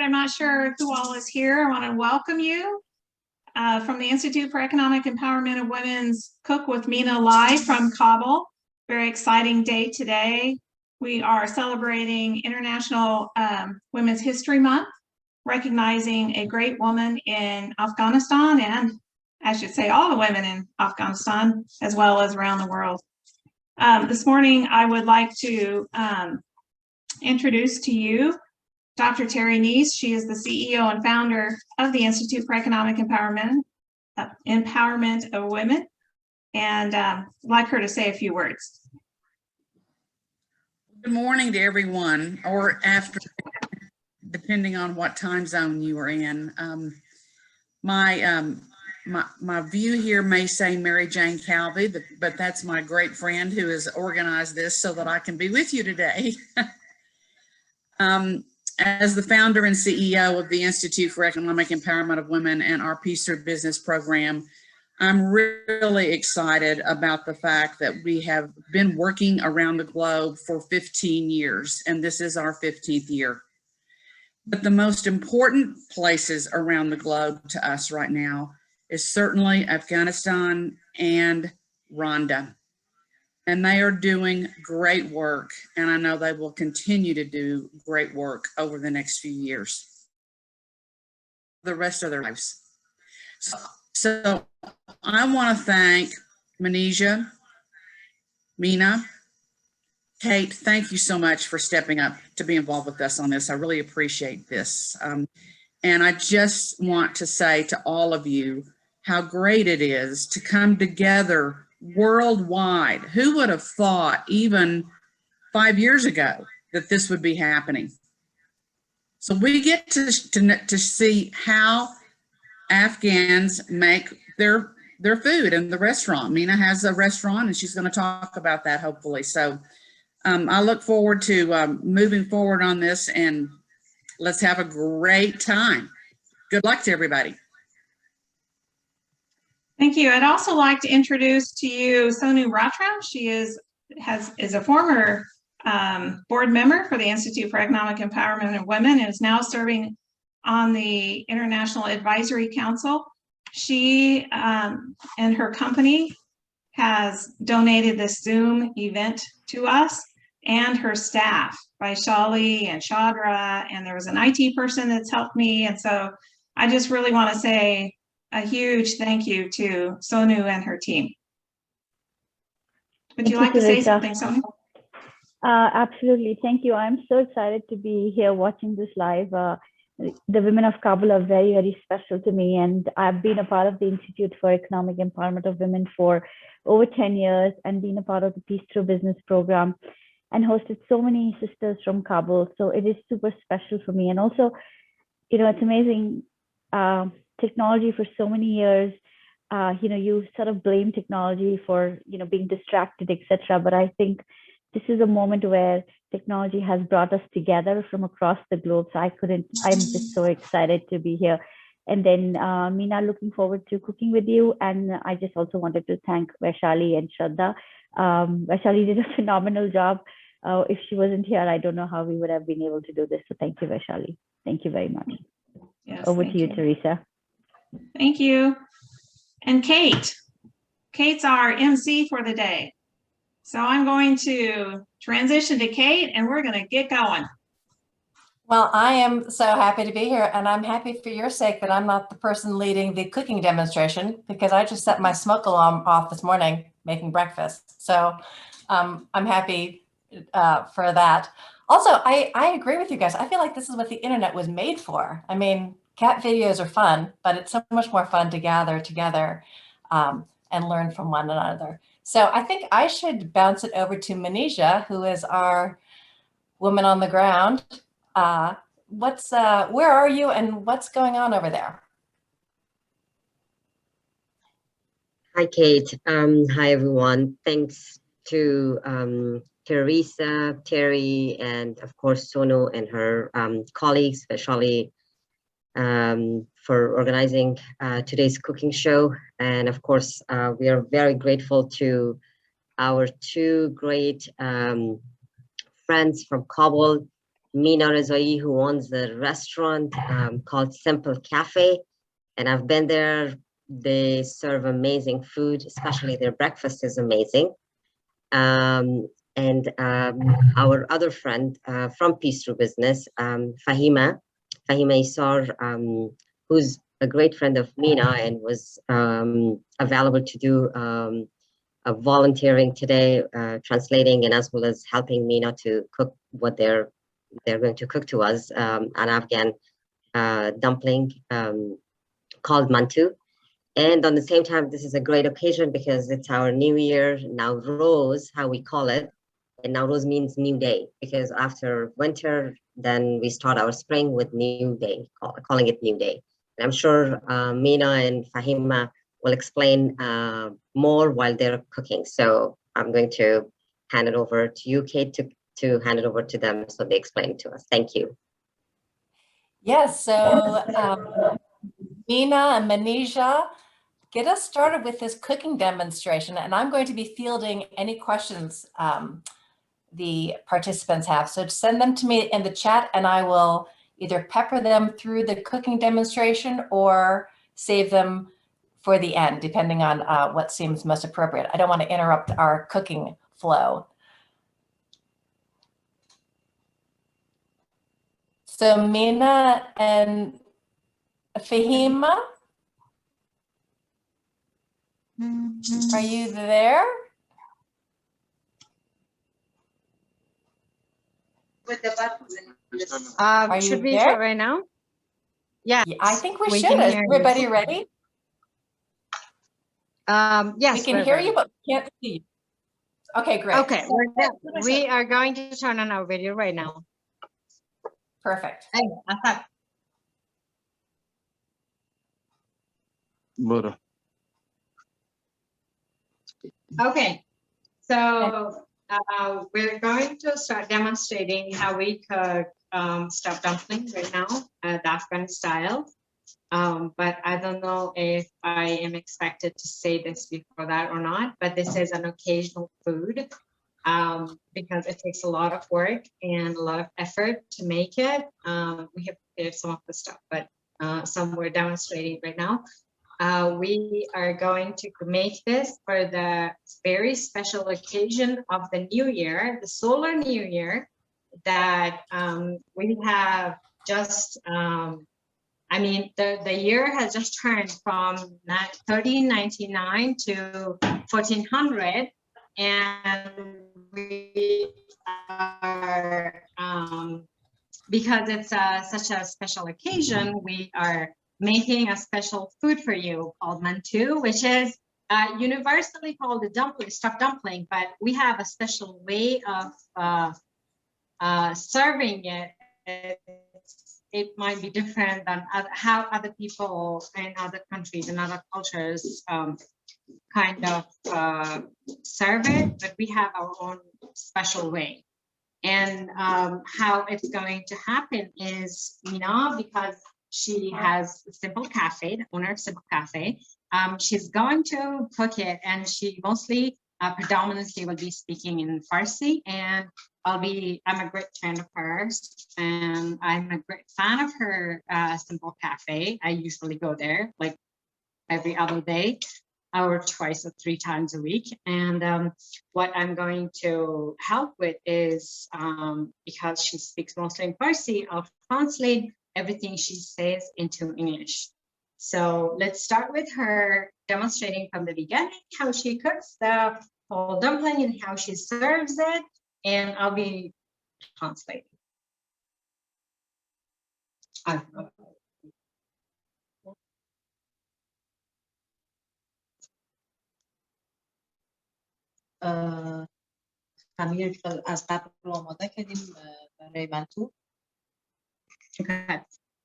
I'm not sure who all is here. I want to welcome you from the Institute for Economic Empowerment of Women's Cook with Mina live from Kabul. Very exciting day today. We are celebrating International Women's History Month, recognizing a great woman in Afghanistan, and I should say all the women in Afghanistan, as well as around the world. This morning, I would like to introduce to you Dr. Terry Neese. She is the CEO and founder of the Institute for Economic Empowerment of Women, and I'd like her to say a few words. Good morning to everyone, or afternoon, depending on what time zone you are in. My view here may say Mary Jane Calvi, but that's my great friend who has organized this so that I can be with you today. As the founder and CEO of the Institute for Economic Empowerment of Women and our Peace Through Business program, I'm really excited about the fact that we have been working around the globe for 15 years, and this is our 15th year. But the most important places around the globe to us right now is certainly Afghanistan and Rwanda. And they are doing great work, and I know they will continue to do great work over the next few years, the rest of their lives. So I want to thank Manisha, Mina, Kate, thank you so much for stepping up to be involved with us on this. I really appreciate this. And I just want to say to all of you how great it is to come together worldwide. Who would have thought even 5 years ago that this would be happening? So we get to see how Afghans make their food in the restaurant. Mina has a restaurant and she's going to talk about that hopefully. So I look forward to moving forward on this, and let's have a great time. Good luck to everybody. Thank you. I'd also like to introduce to you Sonu Ratram. She is a former board member for the Institute for Economic Empowerment of Women and is now serving on the International Advisory Council. She and her company has donated this Zoom event to us and her staff, Vaishali and Shadra, and there was an IT person that's helped me. And so I just really want to say a huge thank you to Sonu and her team. Would you like to say something, Sonu? Absolutely, thank you. I'm so excited to be here watching this live. The women of Kabul are very, very special to me, and I've been a part of the Institute for Economic Empowerment of Women for over 10 years and been a part of the Peace Through Business program and hosted so many sisters from Kabul. So it is super special for me. And also, you know, it's amazing. Technology for so many years, you sort of blame technology for, being distracted, etc. But I think this is a moment where technology has brought us together from across the globe. So I'm just so excited to be here. And then Mina, looking forward to cooking with you. And I just also wanted to thank Vaishali and Shraddha. Vaishali did a phenomenal job. If she wasn't here, I don't know how we would have been able to do this. So thank you, Vaishali. Thank you very much. Yes, over to you, Teresa. Thank you. And Kate. Kate's our MC for the day. So I'm going to transition to Kate and we're going to get going. Well, I am so happy to be here, and I'm happy for your sake that I'm not the person leading the cooking demonstration, because I just set my smoke alarm off this morning making breakfast. So I'm happy for that. Also, I agree with you guys. I feel like this is what the internet was made for. I mean, cat videos are fun, but it's so much more fun to gather together and learn from one another. So I think I should bounce it over to Manisha, who is our woman on the ground. Where are you and what's going on over there? Hi, Kate. Hi, everyone. Thanks to Teresa, Terry, and of course, Sonu and her colleagues, especially for organizing today's cooking show. And of course, we are very grateful to our two great friends from Kabul, Mina Rezaee, who owns the restaurant called Simple Cafe. And I've been there. They serve amazing food, especially their breakfast is amazing. And our other friend from Peace Through Business, Faheema Eissar, who's a great friend of Mina and was available to do volunteering today, translating and as well as helping Mina to cook what they're going to cook to us, an Afghan dumpling called Mantu. And on the same time, this is a great occasion because it's our New Year, Nawroz, how we call it. And Nawroz means new day, because after winter, then we start our spring with new day, calling it new day. And I'm sure Mina and Faheema will explain more while they're cooking. So I'm going to hand it over to you, Kate, to hand it over to them so they explain it to us. Thank you. Yes, so Mina and Manisha, get us started with this cooking demonstration, and I'm going to be fielding any questions the participants have. So send them to me in the chat and I will either pepper them through the cooking demonstration or save them for the end, depending on what seems most appropriate. I don't want to interrupt our cooking flow. So Mina and Faheema, are you there? Should we there? start right now? Yeah, I think we should. can Is hear you. everybody ready? Yes, We can we're hear ready. you, but we can't see you. Okay, great. Okay, we are going to turn on our video right now. Perfect. Okay, so we're going to start demonstrating how we cook stuffed dumpling right now, the Afghan style. But I don't know if I am expected to say this before that or not, but this is an occasional food because it takes a lot of work and a lot of effort to make it. We have prepared some of the stuff, but some we're demonstrating right now. We are going to make this for the very special occasion of the New Year, the solar New Year, that we have just, I mean, the year has just turned from 1399 to 1400, and we are, because it's such a special occasion, we are making a special food for you called Mantu, which is universally called a dumpling, stuffed dumpling, but we have a special way of serving it. It might be different than how other people in other countries and other cultures kind of serve it, but we have our own special way. And how it's going to happen is, because she has Simple Cafe, the owner of Simple Cafe, she's going to cook it, and she mostly predominantly will be speaking in Farsi, and I'm a great friend of hers, and I'm a great fan of her Simple Cafe. I usually go there like every other day or twice or 3 times a week. And what I'm going to help with is, because she speaks mostly in Farsi, I'll translate everything she says into English. So let's start with her demonstrating from the beginning how she cooks the whole dumpling and how she serves it, and I'll be translating. خمیر از قبل رو آماده کردیم برای منتو. Okay.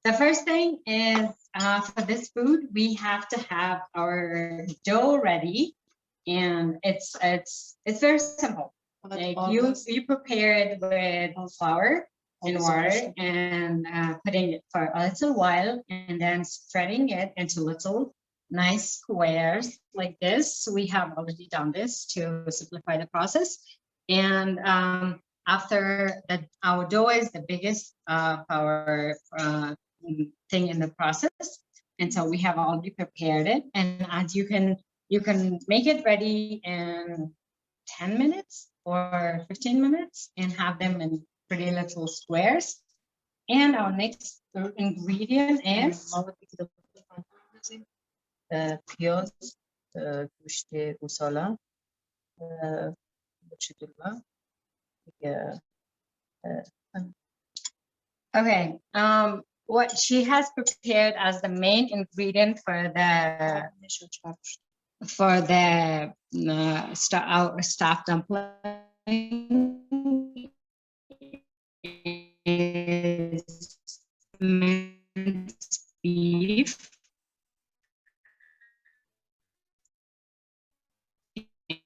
The first thing is for this food, we have to have our dough ready, and it's very simple. Like you prepare it with flour and water and putting it for a little while, and then spreading it into little nice squares like this. We have already done this to simplify the process. And after that, our dough is the biggest our thing in the process. And so we have already prepared it. And as you can make it ready in 10 minutes or 15 minutes and have them in pretty little squares. And our next ingredient is پیاز، گوشت گوساله، چطور okay. What she has prepared as the main ingredient for the our staff dumpling is minced beef.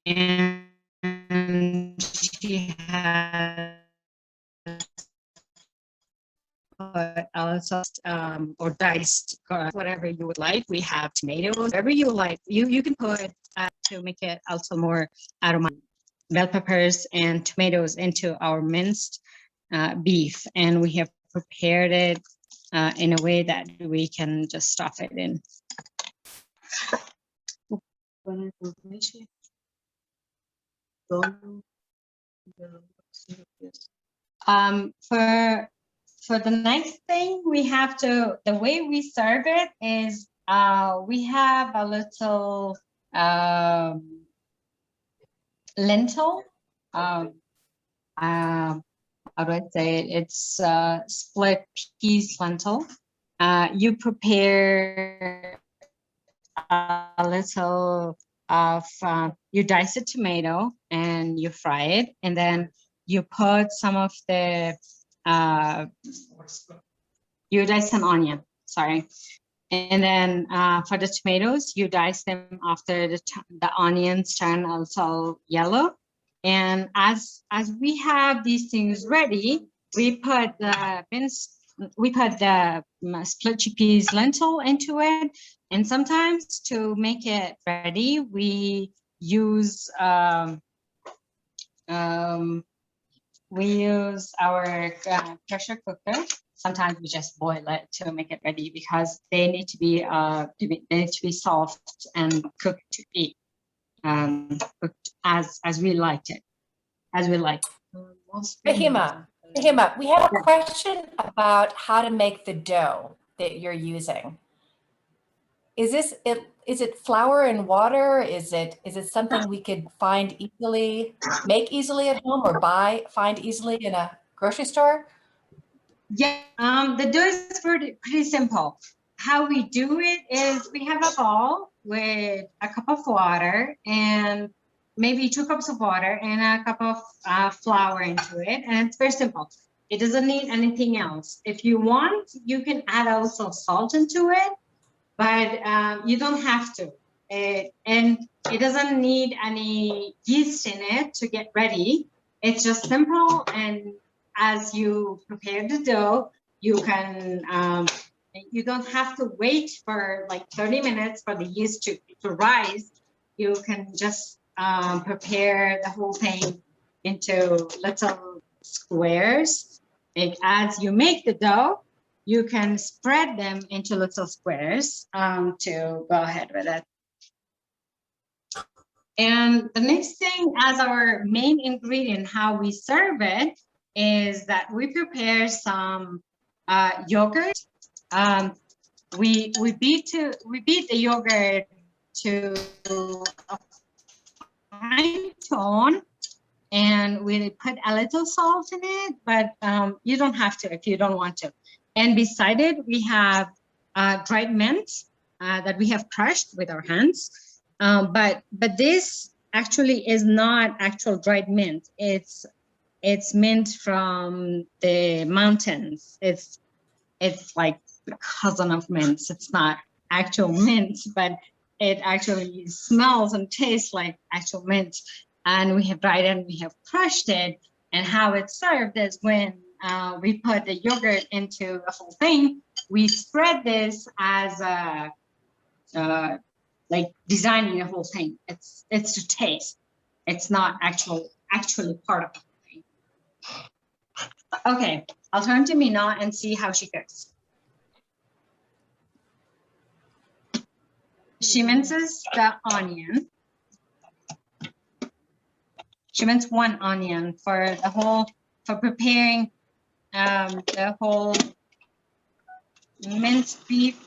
And she has also or diced whatever you would like. We have tomatoes, whatever you like. You can put to make it also more aromatic. Bell peppers and tomatoes into our minced beef, and we have prepared it in a way that we can just stuff it in. For the next thing, we have to, the way we serve it is we have a little lentil. How do I say it? It's split peas lentil. You prepare a little of, you dice a tomato and you fry it, and then you put some of the, you dice an onion, sorry. And then for the tomatoes, you dice them after the onions turn also yellow. And as we have these things ready, we put the split chickpeas lentil into it. And sometimes to make it ready, we use our pressure cooker. Sometimes we just boil it to make it ready because they need to be soft and cooked to eat, cooked as we like it, Faheema, we have a question about how to make the dough that you're using. Is it flour and water? Is it something we could make easily at home or find easily in a grocery store? Yeah, the dough is pretty simple. How we do it is we have a bowl with a cup of water and maybe 2 cups of water and a cup of flour into it. And it's very simple. It doesn't need anything else. If you want, you can add also salt into it, but you don't have to. And it doesn't need any yeast in it to get ready. It's just simple. And as you prepare the dough, you can, you don't have to wait for like 30 minutes for the yeast to rise. You can just prepare the whole thing into little squares. Like as you make the dough, you can spread them into little squares to go ahead with it. And the next thing as our main ingredient, how we serve it, is that we prepare some yogurt. We beat the yogurt to a fine tone, and we put a little salt in it, but you don't have to if you don't want to. And beside it, we have dried mint that we have crushed with our hands. But this actually is not actual dried mint. It's mint from the mountains. It's like the cousin of mints. It's not actual mint, but it actually smells and tastes like actual mint. And we have dried it and we have crushed it. And how it's served is when we put the yogurt into the whole thing, we spread this as a like designing the whole thing. It's to taste. It's not actually part of the thing. Okay, I'll turn to Mina and see how she cooks. She minces the onion. She minced one onion for preparing the whole minced beef,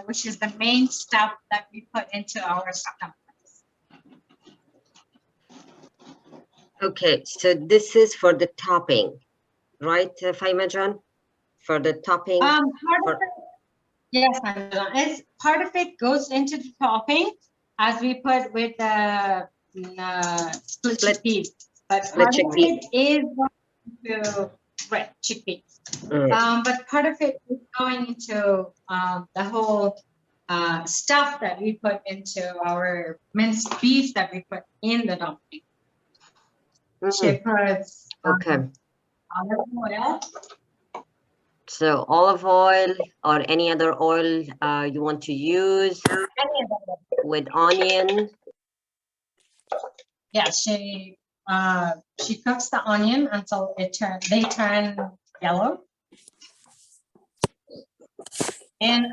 which is the main stuff that we put into our stuffed dumplings. Okay, so this is for the topping, right, Faheema John? For the topping? Yes, it's part of it goes into the topping as we put with the split chickpeas, but part of it is going to chickpeas. But part of it is going into the whole stuff that we put into our minced beef that we put in the dumpling. She puts olive oil. So olive oil or any other oil you want to use with onion. Yeah, she cooks the onion until they turn yellow. And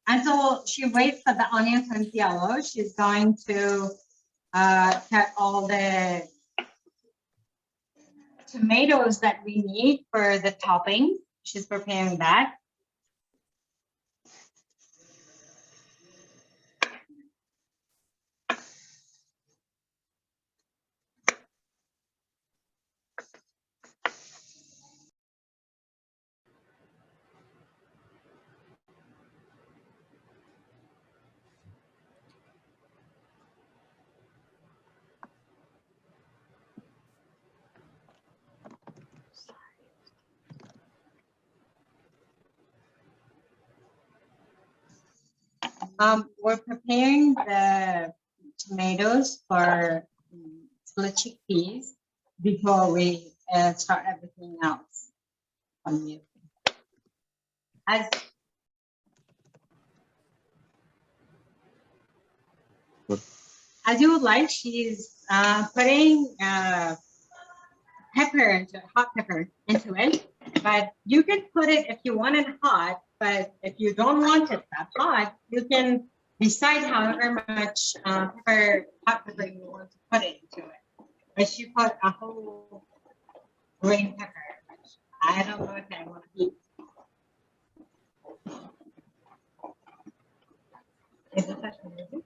until she waits for the onion turns yellow, she's going to cut all the tomatoes that we need for the topping. She's preparing that. We're preparing the tomatoes for split chickpeas before we start everything else. As you would like, she's putting hot pepper into it, but you can put it if you want it hot. But if you don't want it that hot, you can decide however much hot pepper you want to put into it. But she put a whole green pepper, which I don't know if I want to eat. Is it such amazing?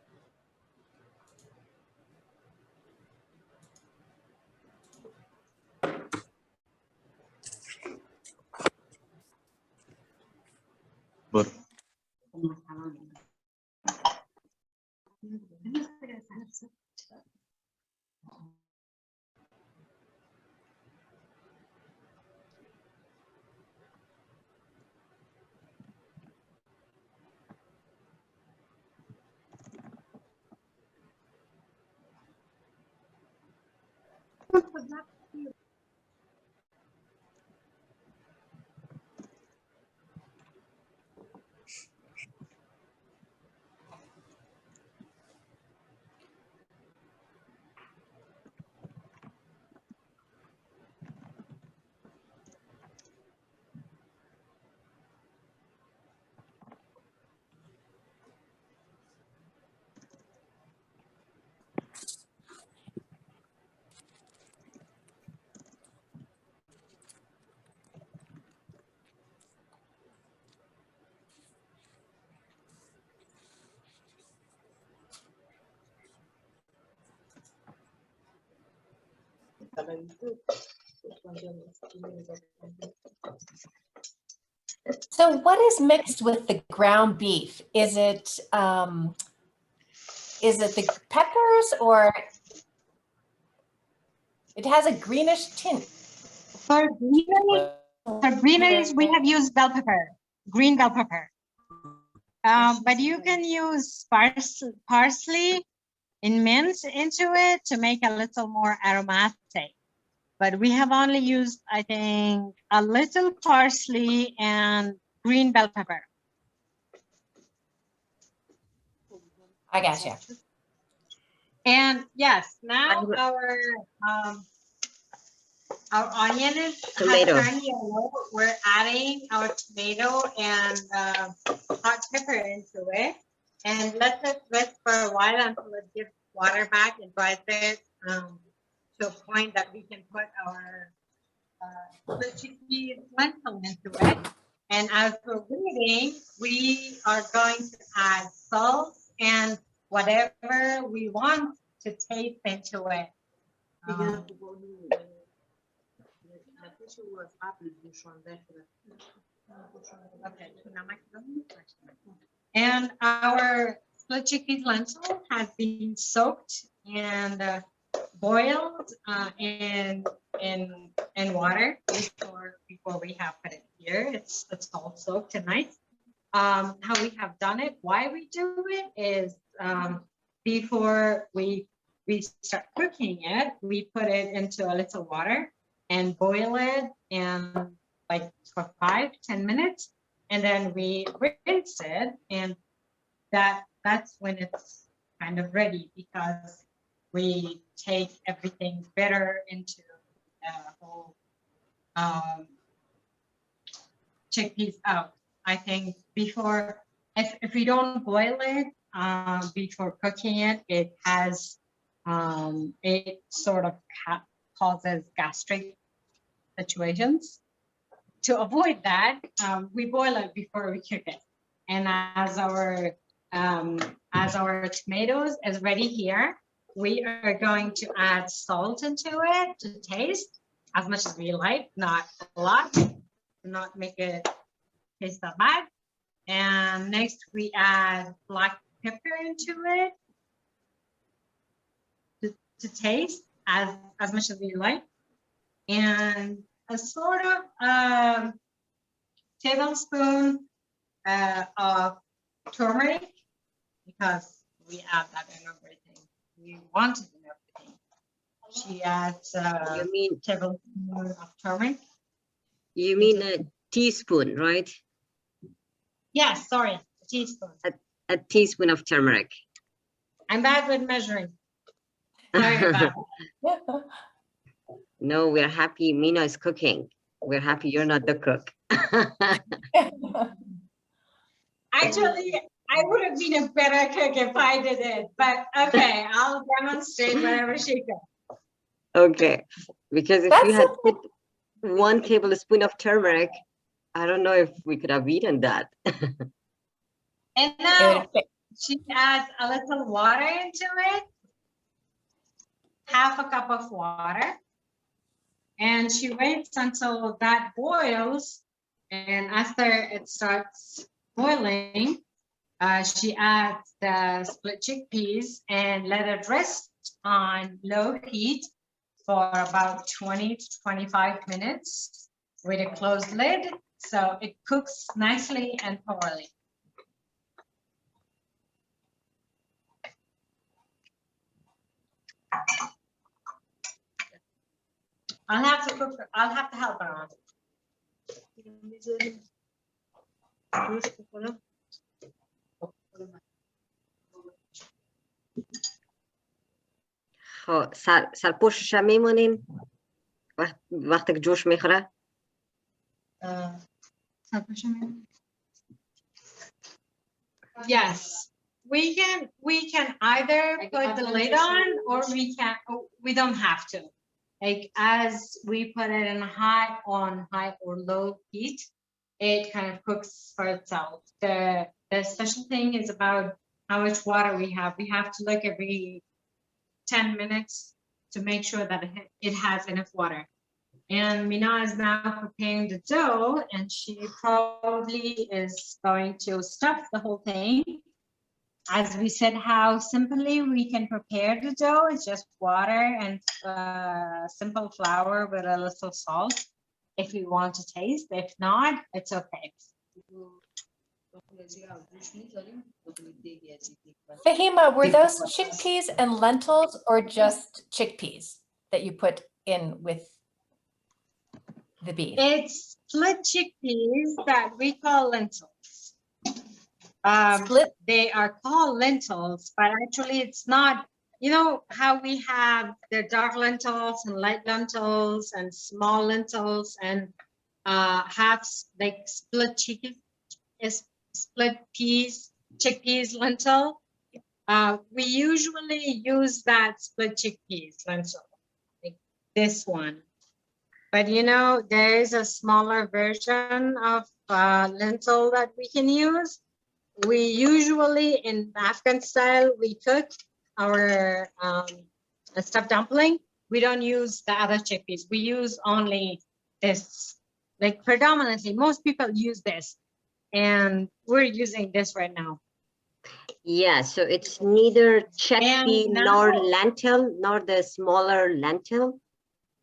But So what is mixed with the ground beef? Is it the peppers, or it has a greenish tint? For greenery, we have used bell pepper, green bell pepper. But you can use parsley in mince into it to make a little more aromatic. But we have only used, I think, a little parsley and green bell pepper. I gotcha. And yes, now our onion has Tomato. turned yellow. We're adding our tomato and hot pepper into it. And let it rest for a while until it gives water back and dries it to a point that we can put our chickpea lentil into it. And as we're waiting, we are going to add salt and whatever we want to taste into it. And our split chickpea lentil has been soaked and boiled in water before we have put it here. It's all soaked tonight. How we have done it, why we do it is before we start cooking it, we put it into a little water and boil it and like for 5-10 minutes, and then we rinse it, and that's when it's kind of ready, because we take everything better into the whole chickpeas out. I think before, if we don't boil it before cooking it, it has it sort of causes gastric situations. To avoid that, we boil it before we cook it. And as our tomatoes is ready here, we are going to add salt into it to taste as much as we like, not a lot, to not make it taste that bad. And next we add black pepper into it to taste as much as we like, and a sort of tablespoon of turmeric, because we add that in everything. We want it in everything. She adds You mean tablespoon of turmeric. you mean a teaspoon, right? Yes, sorry, a teaspoon. A teaspoon of turmeric. I'm bad with measuring. Sorry about that. No, we're happy Mina is cooking. We're happy you're not the cook. Actually, I would have been a better cook if I did it, but okay, I'll demonstrate whenever she cooks. Okay, because if you had put 1 tablespoon of turmeric, I don't know if we could have eaten that. And now she adds a little water into it, half a cup of water, and she waits until that boils. And after it starts boiling, she adds the split chickpeas and let it rest on low heat for about 20 to 25 minutes with a closed lid, so it cooks nicely and thoroughly. I'll have to cook. I'll have to help her out. خب سر پوشش هم میمونین وقتی که جوش میخوره. Yes, we can either put the lid on, or we don't have to. Like, as we put it in high or low heat, it kind of cooks for itself. The special thing is about how much water we have. We have to look every 10 minutes to make sure that it has enough water. And Mina is now preparing the dough, and she probably is going to stuff the whole thing. As we said, how simply we can prepare the dough. It's just water and simple flour with a little salt if you want to taste. If not, it's okay. Faheema, were those chickpeas and lentils or just chickpeas that you put in with the beef? It's split chickpeas that we call lentils. Split? They are called lentils, but actually it's not you know how we have the dark lentils and light lentils and small lentils and half like split chicken is split peas, chickpeas lentil. We usually use that split chickpeas lentil, like this one. But you know, there is a smaller version of lentil that we can use. We usually, in Afghan style, we cook our stuffed dumpling. We don't use the other chickpeas. We use only this. Like predominantly, most people use this. And we're using this right now. Yeah, so it's neither chickpea And nor now- lentil, nor the smaller lentil.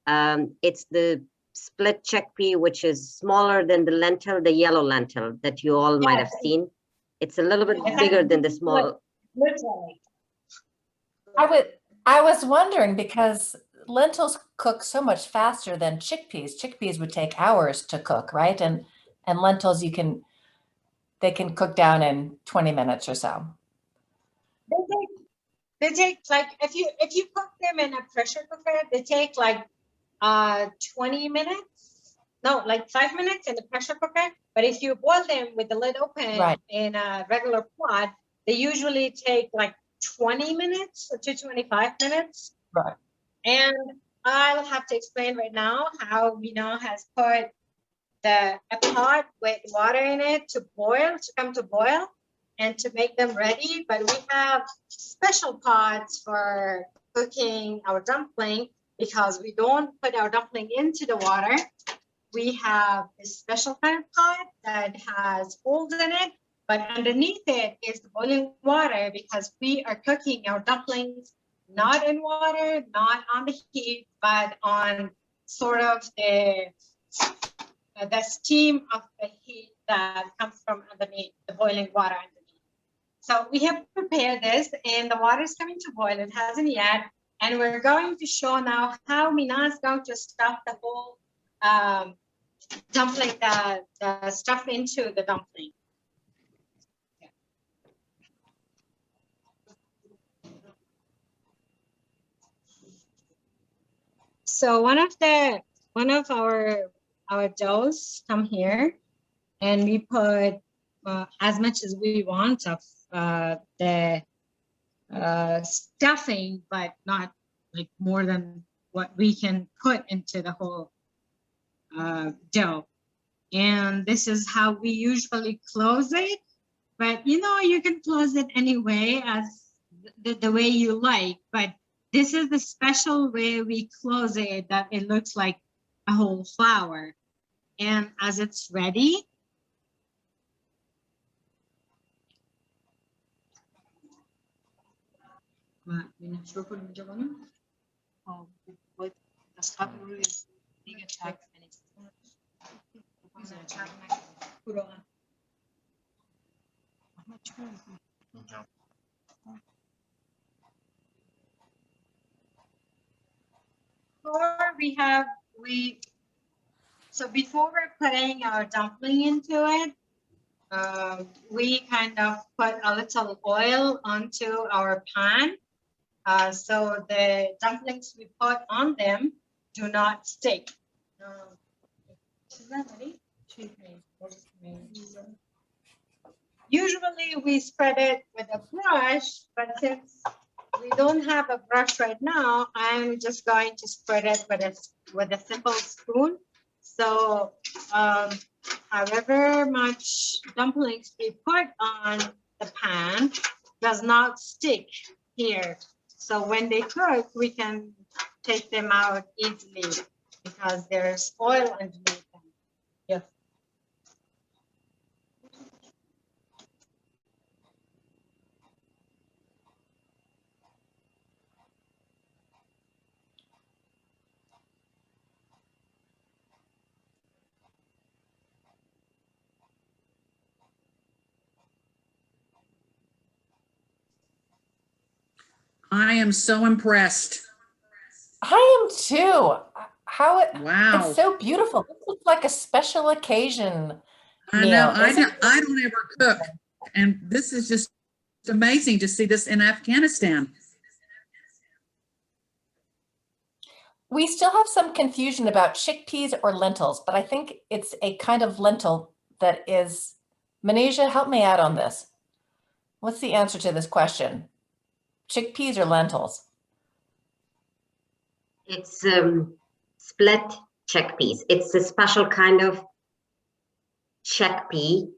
It's the split chickpea, which is smaller than the lentil, the yellow lentil that you all might have seen. It's a little bit It's bigger like- than the small. Literally. I was wondering because lentils cook so much faster than chickpeas. Chickpeas would take hours to cook, right? And lentils they can cook down in 20 minutes or so. They take like if you cook them in a pressure cooker, they take like 20 minutes. No, like 5 minutes in the pressure cooker. But if you boil them with the lid open Right. in a regular pot, they usually take like 20 minutes to 25 minutes. Right. And I'll have to explain right now how Mina has put a pot with water in it to boil, to come to boil, and to make them ready. But we have special pots for cooking our dumpling because we don't put our dumpling into the water. We have a special kind of pot that has holes in it, but underneath it is the boiling water because we are cooking our dumplings not in water, not on the heat, but on sort of the steam of the heat that comes from underneath, the boiling water underneath. So we have prepared this and the water is coming to boil. It hasn't yet. And we're going to show now how Mina is going to stuff the whole dumpling, the stuff into the dumpling. So one of our doughs come here, and we put as much as we want of the stuffing, but not like more than what we can put into the whole dough. And this is how we usually close it. But you know, you can close it anyway as the way you like. But this is the special way we close it, that it looks like a whole flower. And as it's ready, so before we're putting our dumpling into it, we kind of put a little oil onto our pan. So the dumplings we put on them do not stick. Usually we spread it with a brush, but since we don't have a brush right now, I'm just going to spread it with a simple spoon. So however much dumplings we put on the pan does not stick here. So when they cook, we can take them out easily because there's oil underneath them. Yeah. I am so impressed. I am too. How it, Wow. it's so beautiful. This looks like a special occasion. I meal, know. isn't it? I don't ever cook. And this is just amazing to see this in Afghanistan. We still have some confusion about chickpeas or lentils, but I think it's a kind of lentil that is, Manisha, help me out on this. What's the answer to this question? Chickpeas or lentils? It's split chickpeas. It's a special kind of chickpea,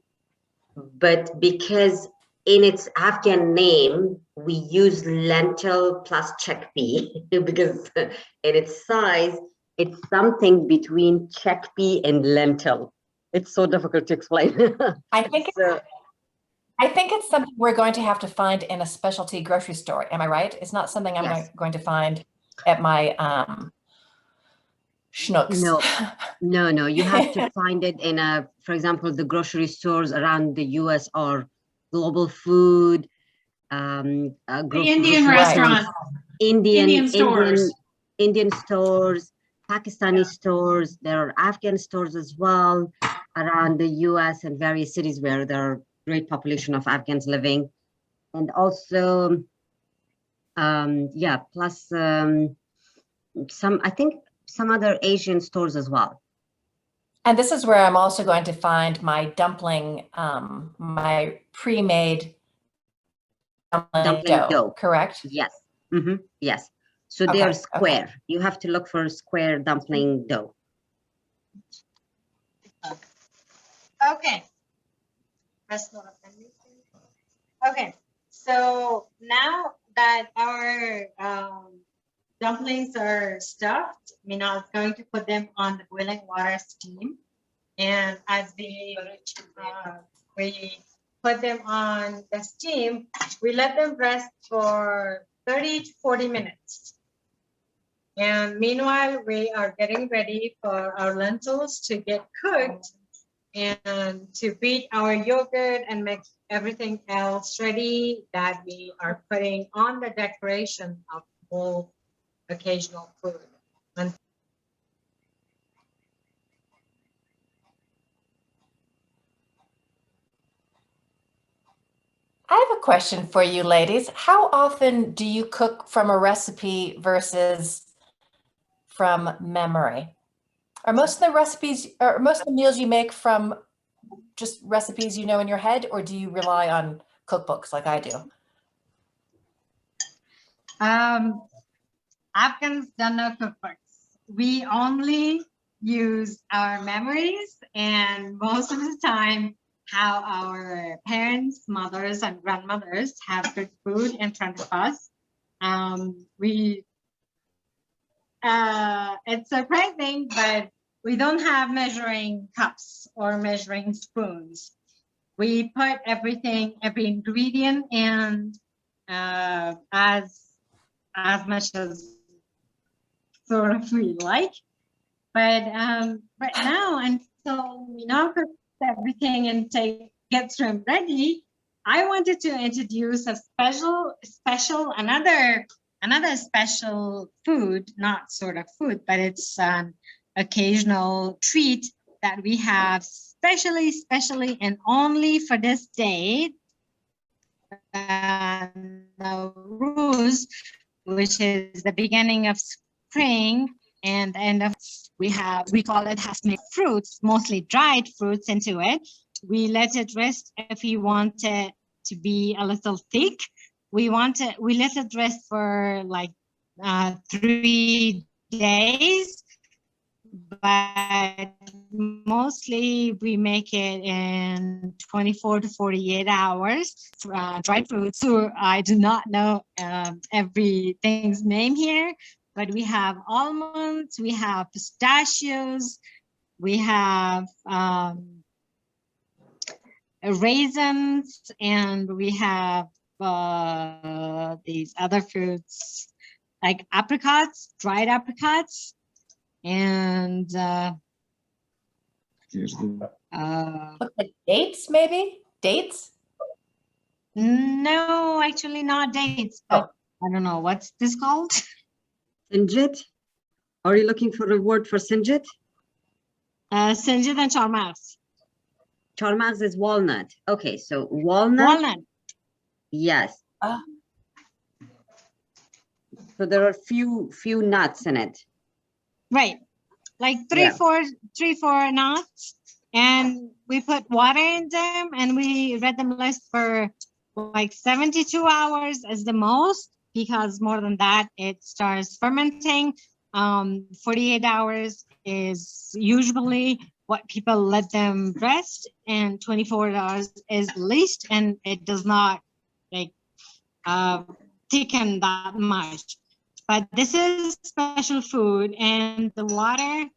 but because in its Afghan name, we use lentil plus chickpea because in its size, it's something between chickpea and lentil. It's so difficult to explain. I think it's something we're going to have to find in a specialty grocery store. Am I right? It's not something I'm Yes. going to find at my Schnucks. No. You have to find it in for example, the grocery stores around the US or Global Food, The Indian restaurant. Indian stores. Indian stores, Pakistani stores. There are Afghan stores as well around the US and various cities where there are great population of Afghans living. And also, plus I think some other Asian stores as well. And this is where I'm also going to find my dumpling, my pre-made dumpling dough, correct? Yes. Yes. So they are square. Okay. You have to look for a square dumpling dough. Okay. Okay. So now that our dumplings are stuffed, Mina is going to put them on the boiling water steam. And as we put them on the steam, we let them rest for 30 to 40 minutes. And meanwhile, we are getting ready for our lentils to get cooked and to beat our yogurt and make everything else ready that we are putting on the decoration of whole occasional food. I have a question for you ladies. How often do you cook from a recipe versus from memory? Are most of the recipes, or most of the meals you make from just recipes you know in your head, or do you rely on cookbooks like I do? Afghans don't know cookbooks. We only use our memories, and most of the time how our parents, mothers, and grandmothers have good food in front of us. It's surprising, but we don't have measuring cups or measuring spoons. We put everything, every ingredient in as much as sort of we like. But now, until we now cook everything and gets them ready, I wanted to introduce a another special food, not sort of food, but it's an occasional treat that we have specially and only for this day, Nawroz, which is the beginning of spring and the end of, we call it has fruits, mostly dried fruits into it. We let it rest if we want it to be a little thick. We let it rest for like 3 days, but mostly we make it in 24 to 48 hours. Dried fruits, so I do not know everything's name here, but we have almonds, we have pistachios, we have raisins, and we have these other fruits like apricots, dried apricots, and like dates, maybe? Dates? No, actually not dates, but I don't know, what's this called? Sinjit? Are you looking for a word for Sinjit? Sinjit and charmax. Charmax is walnut. Okay, so walnut. Walnut. Yes. So there are few nuts in it. right, like three, four knots. And we put water in them and we let them rest for like 72 hours as the most, because more than that, it starts fermenting. 48 hours is usually what people let them rest, and 24 hours is least, and it does not like thicken that much. But this is special food, and the water,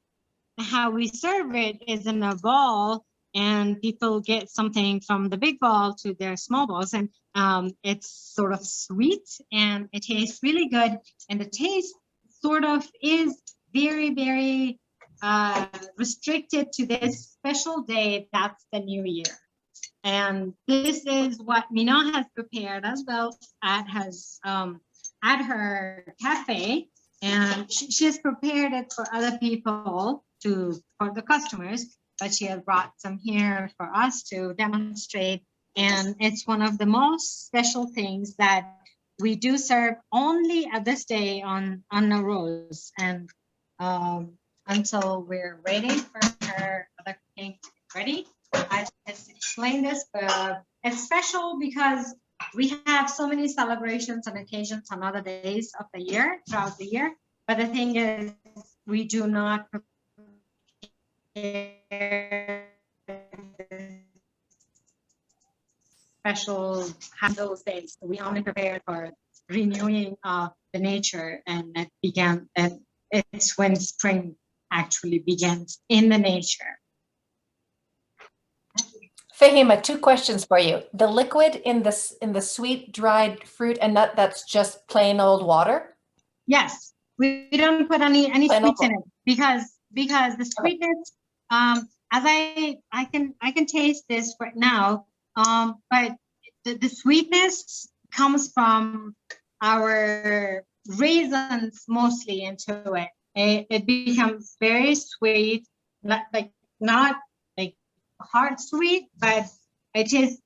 how we serve it is in a bowl, and people get something from the big bowl to their small bowls, and it's sort of sweet and it tastes really good, and the taste sort of is very, very restricted to this special day. That's the New Year. And this is what Mina has prepared as well at her cafe, and she has prepared it for other people for the customers, but she has brought some here for us to demonstrate. And it's one of the most special things that we do serve only at this day on Nawroz. And until we're waiting for her other cooking ready, I just explained this, but it's special because we have so many celebrations and occasions on other days of the year, throughout the year. But the thing is, we do not special those days. We only prepare for renewing the nature, and it's when spring actually begins in the nature. Faheema, 2 questions for you. The liquid in the sweet dried fruit and nut, that's just plain old water? Yes, we don't put any sweets in it because the sweetness, as I can taste this right now, but the sweetness comes from our raisins mostly into it. It becomes very sweet, not like hard sweet, but it is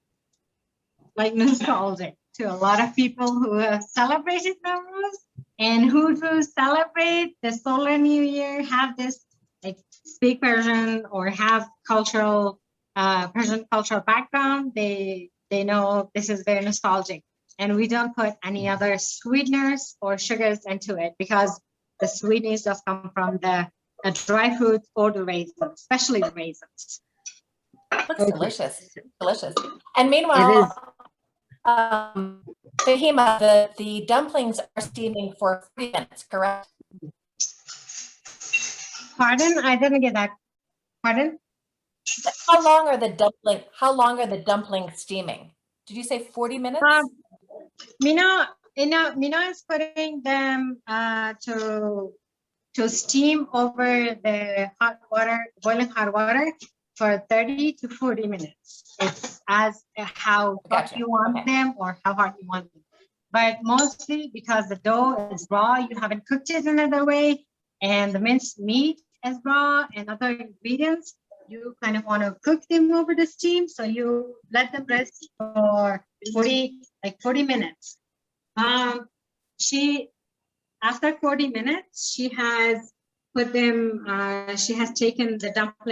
like nostalgic to a lot of people who have celebrated Nawroz and who do celebrate the Solar New Year, have this like speak Persian or have Persian cultural background. They know this is very nostalgic, and we don't put any other sweeteners or sugars into it because the sweetness does come from the dry fruits or the raisins, especially the raisins. Looks delicious, delicious. And meanwhile, Faheema, the dumplings are steaming for 3 minutes, correct? Pardon? I didn't get that. Pardon? How long are the dumplings steaming? Did you say 40 minutes? Mina is putting them to steam over the hot water, boiling hot water, for 30 to 40 minutes. It's as how hot you want them or how hot you want them. But mostly because the dough is raw, you haven't cooked it another way, and the minced meat is raw and other ingredients, you kind of want to cook them over the steam. So you let them rest for 40 minutes. After 40 minutes, she has put them, she has taken the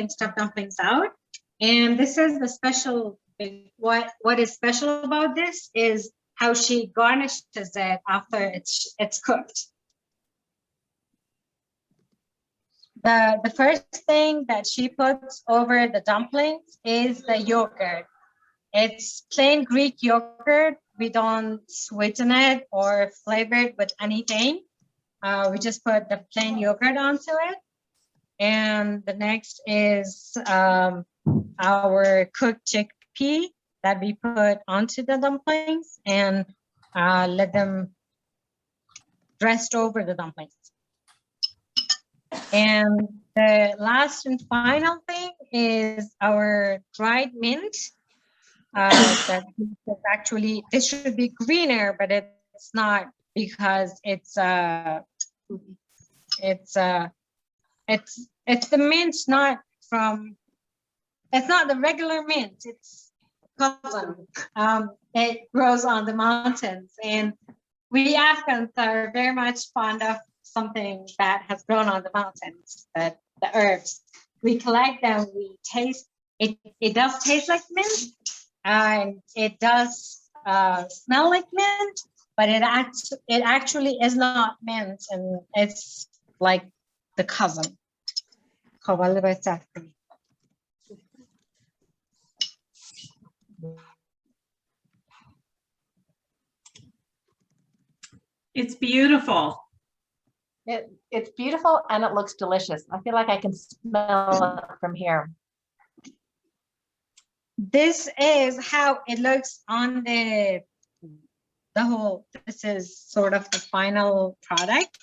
stuffed dumplings out. And this is the special, what is special about this is how she garnishes it after it's cooked. The first thing that she puts over the dumplings is the yogurt. It's plain Greek yogurt. We don't sweeten it or flavor it with anything. We just put the plain yogurt onto it. And the next is our cooked chickpea that we put onto the dumplings and let them rest over the dumplings. And the last and final thing is our dried mint. That actually, this should be greener, but it's not because it's the mint, it's not the regular mint, it's cousin. It grows on the mountains, and we Afghans are very much fond of something that has grown on the mountains, the herbs. We collect them, we taste, it does taste like mint, and it does smell like mint, but it actually is not mint, and it's like the cousin. It's beautiful. It's beautiful and it looks delicious. I feel like I can smell it from here. This is how it looks on the whole. This is sort of the final product,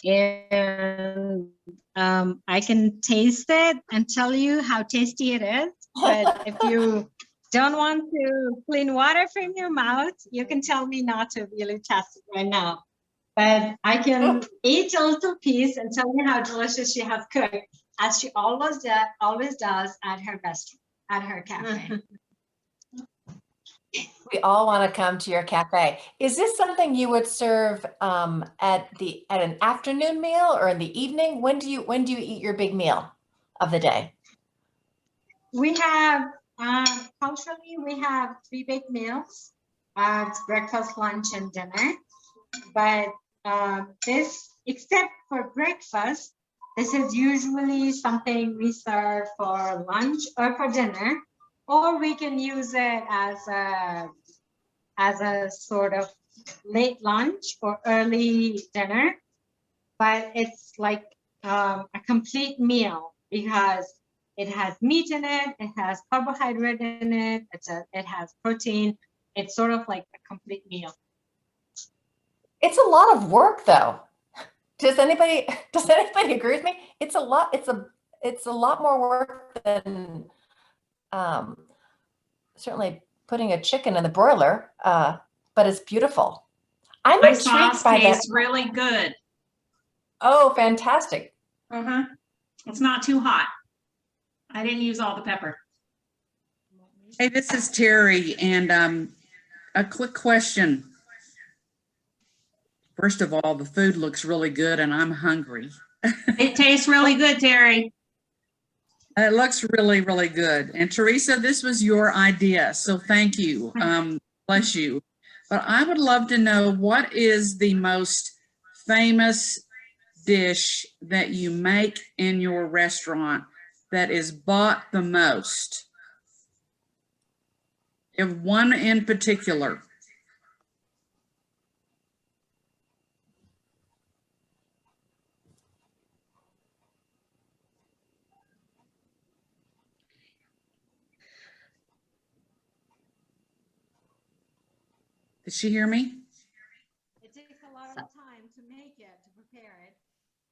and I can taste it and tell you how tasty it is. But if you don't want to clean water from your mouth, you can tell me not to really test it right now. But I can eat a little piece and tell you how delicious she has cooked, as she always does at her restaurant, at her cafe. We all want to come to your cafe. Is this something you would serve at an afternoon meal or in the evening? When do you eat your big meal of the day? We have culturally we have 3 big meals: it's breakfast, lunch, and dinner. But this, except for breakfast, this is usually something we serve for lunch or for dinner, or we can use it as a sort of late lunch or early dinner. But it's like a complete meal because it has meat in it, it has carbohydrate in it, it has protein. It's sort of like a complete meal. It's a lot of work, though. Does anybody agree with me? It's a lot. It's a lot more work than certainly putting a chicken in the broiler. But it's beautiful. I'm My intrigued sauce by that. tastes really good. Oh, fantastic! It's not too hot. I didn't use all the pepper. Hey, this is Terry, and a quick question. First of all, the food looks really good and I'm hungry. It tastes really good, Terry. It looks really, really good. And Teresa, this was your idea, so thank you. Bless you. But I would love to know, what is the most famous dish that you make in your restaurant that is bought the most? If one in particular. Did she hear me? It takes a lot of time to make it, to prepare it.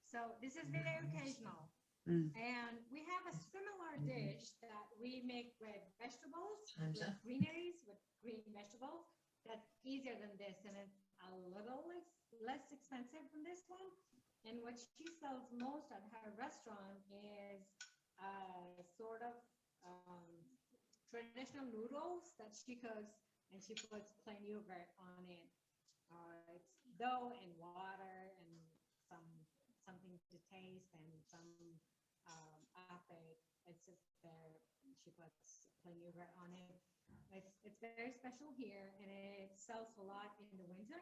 So this is very occasional. And we have a similar dish that we make with vegetables, with greeneries, with green vegetables. That's easier than this, and it's a little less expensive than this one. And what she sells most at her restaurant is sort of traditional noodles that she cooks, and she puts plain yogurt on it. It's dough and water and something to taste and some appet. It's just there. She puts plain yogurt on it. It's very special here, and it sells a lot in the winter.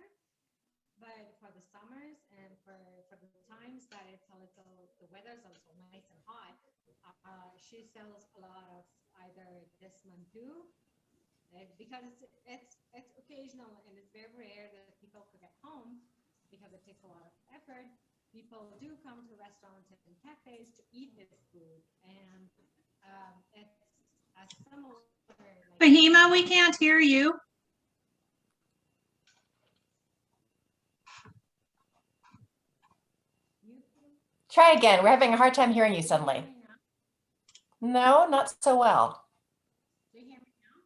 But for the summers and for the times that it's a little, the weather's also nice and hot, she sells a lot of either this Mantu, because it's occasional and it's very rare that people cook at home because it takes a lot of effort. People do come to restaurants and cafes to eat this food, and it's a similar. Faheema, we can't hear you. Try again. We're having a hard time hearing you suddenly. No, not so well. Do you hear me now?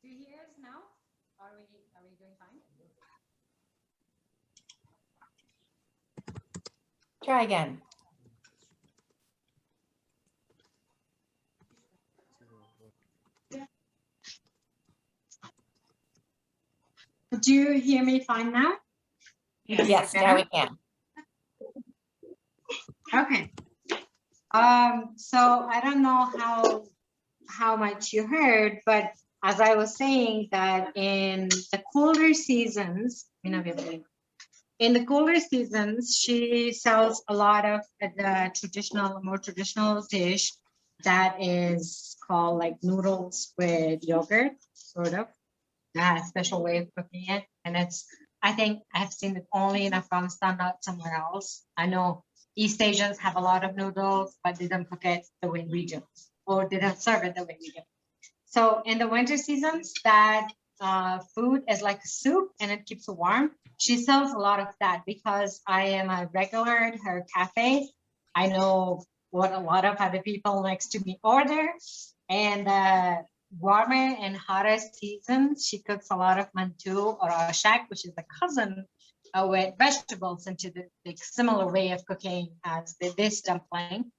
Do you hear us now? Are we doing fine? Try again. do you hear me fine now? Yes, now we can. Okay. So I don't know how much you heard, but as I was saying that in the colder seasons, in the colder seasons, she sells a lot of the more traditional dish that is called like noodles with yogurt, sort of. A special way of cooking it. And I think I've seen it only in Afghanistan, not somewhere else. I know East Asians have a lot of noodles, but they don't cook it the way we do, or they don't serve it the way we do. So in the winter seasons, that food is like a soup and it keeps it warm. She sells a lot of that because I am a regular at her cafe. I know what a lot of other people next to me order. And warmer and hotter seasons, she cooks a lot of mantu or ashak, which is a cousin with vegetables into the similar way of cooking as this dumpling,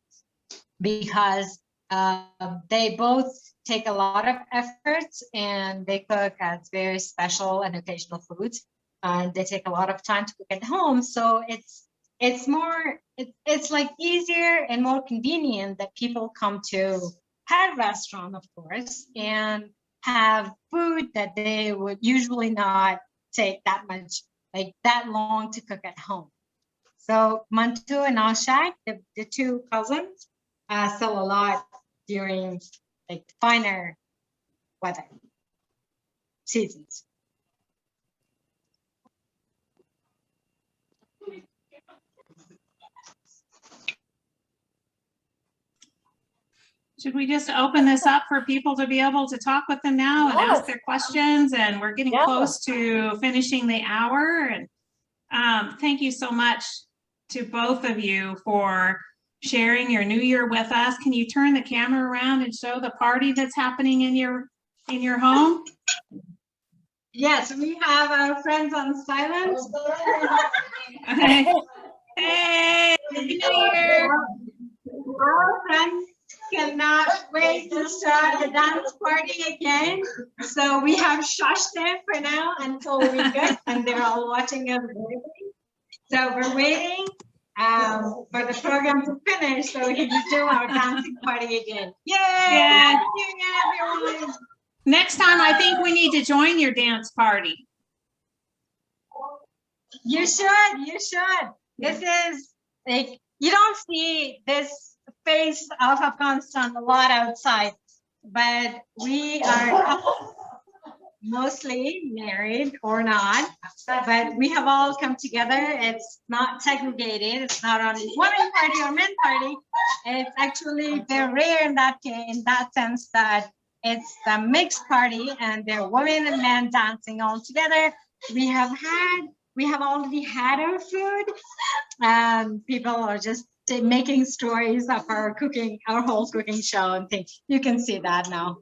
because they both take a lot of efforts and they cook as very special and occasional foods, and they take a lot of time to cook at home. So it's like easier and more convenient that people come to her restaurant, of course, and have food that they would usually not take that much, like that long to cook at home. So Mantu and Ashak, the two cousins, sell a lot during like finer weather seasons. Should we just open this up for people to be able to talk with them now and ask their questions? And we're getting close to finishing the hour. And thank you so much to both of you for sharing your New Year with us. Can you turn the camera around and show the party that's happening in your home? Yes, we have our friends on silent. Okay. Hey, New Year. Our friends cannot wait to start the dance party again. So we have shushed them for now until we get, and they're all watching us waiting. So we're waiting for the program to finish so we can do our dancing party again. Yay! Yeah. Happy New Year, everyone! Next time, I think we need to join your dance party. You should. This is like, you don't see this face of Afghanistan a lot outside, but we are mostly married or not, but we have all come together. It's not segregated. It's not only women party or men party. It's actually very rare in that sense that it's a mixed party and there are women and men dancing all together. We have already had our food. People are just making stories of our cooking, our whole cooking show, and things. You can see that now.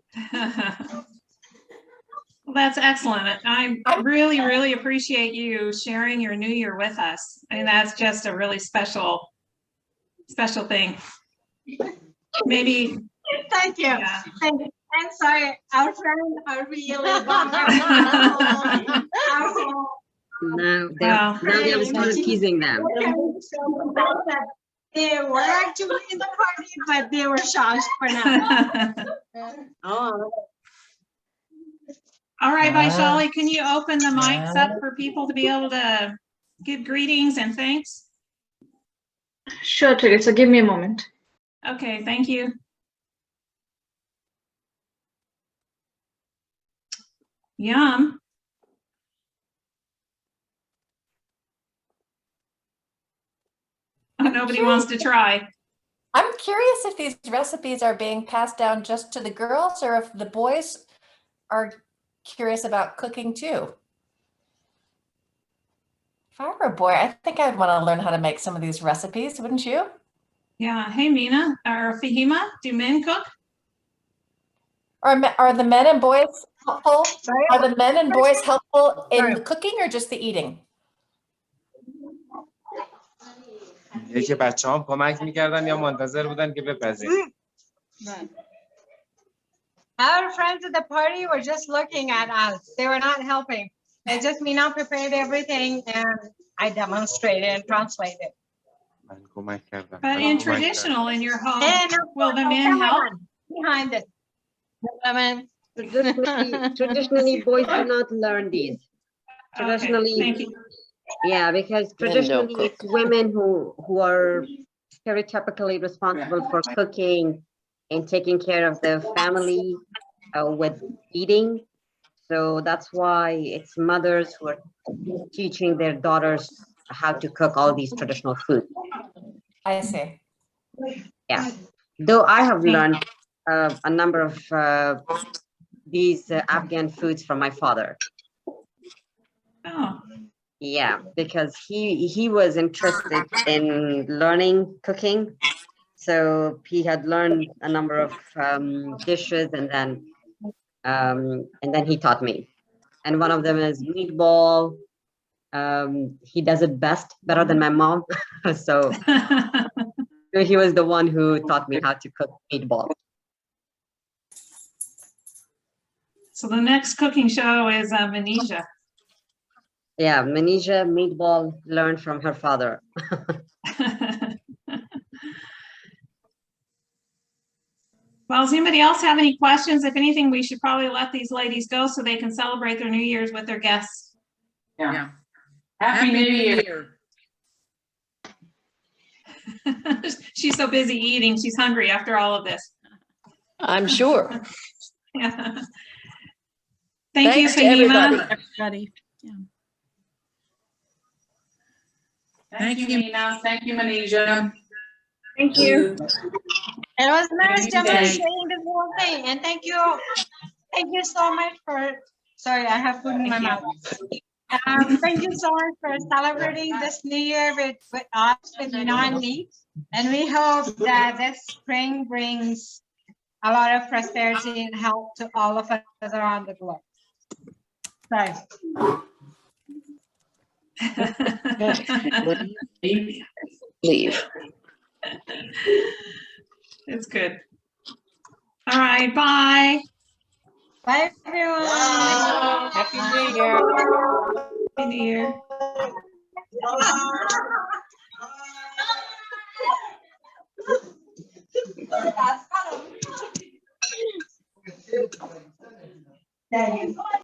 Well, that's excellent. I really, really appreciate you sharing your New Year with us. And that's just a really special thing. Maybe. Thank you. Yeah. Thank you. I'm sorry, our friends are really Now they'll start teasing them. They were actually in the party, but they were shocked for now. Oh. All right, Vaishali, can you open the mics up for people to be able to give greetings and thanks? Sure, Teresa, give me a moment. Okay, thank you. Yum. Oh, nobody wants to try. I'm curious if these recipes are being passed down just to the girls or if the boys are curious about cooking too. If I were a boy, I think I'd want to learn how to make some of these recipes, wouldn't you? Yeah. Hey, Mina or Faheema, do men cook? Are the men and boys helpful? Are the men and boys helpful in the cooking or just the eating? که بچه‌هام کمک می‌کردن یا منتظر بودن که بپزین. Our friends at the party were just looking at us. They were not helping. I just Mina prepared everything and I demonstrated and translated. من کمک کردم. But من in کمک کردم. traditional in your home, And will the men help? behind it. Traditionally, boys do not learn these. Okay, Traditionally, thank you. yeah, because traditionally it's women who are stereotypically responsible for cooking and taking care of the family with eating. So that's why it's mothers who are teaching their daughters how to cook all these traditional foods. I see. Yeah, though I have learned a number of these Afghan foods from my father. Oh, Yeah, because he was interested in learning cooking, so he had learned a number of dishes, and then he taught me. And one of them is meatball. He does it better than my mom. So he was the one who taught me how to cook meatball. so the next cooking show is Manisha. Yeah, Manisha meatball learned from her father. Well, does anybody else have any questions? If anything, we should probably let these ladies go so they can celebrate their New Year's with their guests. Yeah. Happy New Year. She's so busy eating. She's hungry after all of this. I'm sure. Yeah. Thank you, Thanks to Faheema. Everybody. Yeah. Thank you, Mina. Thank you, Manisha. Thank you. It was nice Thank you. demonstrating the whole thing. And thank you so much for, sorry, I have food in my mouth. Thank you so much for celebrating this New Year with us, with Mina and me. And we hope that this spring brings a lot of prosperity and help to all of us around the globe. Sorry. What do you leave? It's good. All right, bye. Bye, everyone. Happy New Year. Happy New Year.